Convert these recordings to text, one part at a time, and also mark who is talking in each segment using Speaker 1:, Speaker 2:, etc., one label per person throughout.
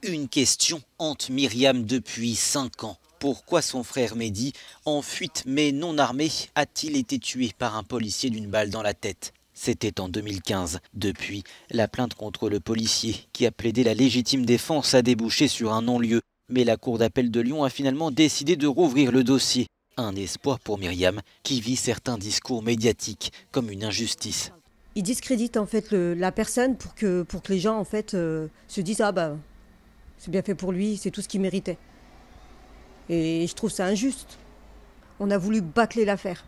Speaker 1: Une question hante Myriam depuis 5 ans. Pourquoi son frère Mehdi, en fuite mais non armé, a-t-il été tué par un policier d'une balle dans la tête? C'était en 2015. Depuis, la plainte contre le policier, qui a plaidé la légitime défense, a débouché sur un non-lieu. Mais la Cour d'appel de Lyon a finalement décidé de rouvrir le dossier. Un espoir pour Myriam, qui vit certains discours médiatiques comme une injustice.
Speaker 2: Il discrédite en fait la personne pour que les gens en fait se disent ah bah c'est bien fait pour lui, c'est tout ce qu'il méritait. Et je trouve ça injuste. On a voulu bâcler l'affaire.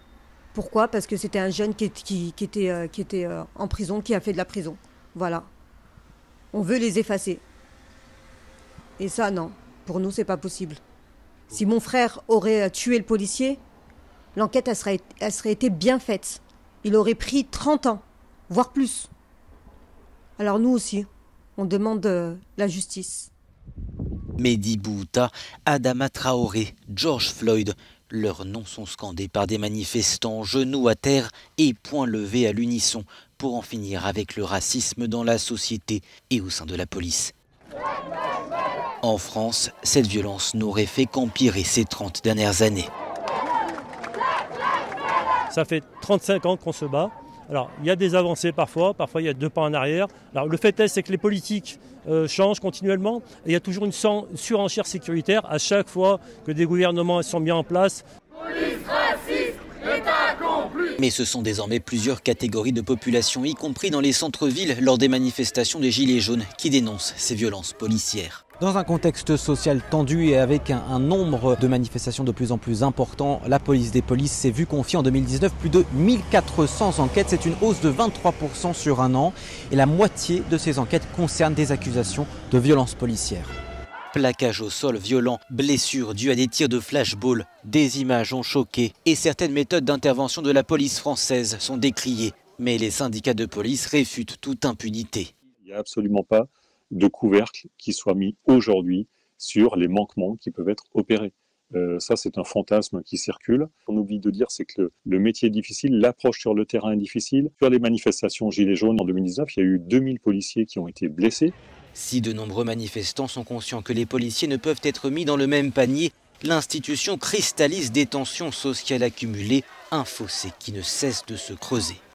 Speaker 2: Pourquoi? Parce que c'était un jeune qui était en prison, qui a fait de la prison. Voilà. On veut les effacer. Et ça, non. Pour nous, c'est pas possible. Si mon frère aurait tué le policier, l'enquête, elle serait été bien faite. Il aurait pris 30 ans, voire plus. Alors nous aussi, on demande la justice.
Speaker 1: Mehdi Bouhouta, Adama Traoré, George Floyd, leurs noms sont scandés par des manifestants genoux à terre et poings levés à l'unisson pour en finir avec le racisme dans la société et au sein de la police. En France, cette violence n'aurait fait qu'empirer ces 30 dernières années.
Speaker 3: Ça fait 35 ans qu'on se bat. Alors, il y a des avancées parfois il y a 2 pas en arrière. Alors, le fait est, c'est que les politiques changent continuellement. Et il y a toujours une surenchère sécuritaire à chaque fois que des gouvernements sont mis en place.
Speaker 4: Police raciste, État accompli.
Speaker 1: Mais ce sont désormais plusieurs catégories de population, y compris dans les centres-villes, lors des manifestations des Gilets jaunes, qui dénoncent ces violences policières.
Speaker 5: Dans un contexte social tendu et avec un nombre de manifestations de plus en plus important, la police des polices s'est vue confier en 2019 plus de 1400 enquêtes. C'est une hausse de 23% sur un an. Et la moitié de ces enquêtes concernent des accusations de violences policières.
Speaker 1: Plaquage au sol violent, blessures dues à des tirs de flashball, des images ont choqué et certaines méthodes d'intervention de la police française sont décriées. Mais les syndicats de police réfutent toute impunité.
Speaker 6: Il n'y a absolument pas de couvercle qui soit mis aujourd'hui sur les manquements qui peuvent être opérés. Ça, c'est un fantasme qui circule. On oublie de dire, c'est que le métier est difficile, l'approche sur le terrain est difficile. Sur les manifestations Gilets jaunes en 2019, il y a eu 2000 policiers qui ont été blessés.
Speaker 1: Si de nombreux manifestants sont conscients que les policiers ne peuvent être mis dans le même panier, l'institution cristallise des tensions sociales accumulées, un fossé qui ne cesse de se creuser.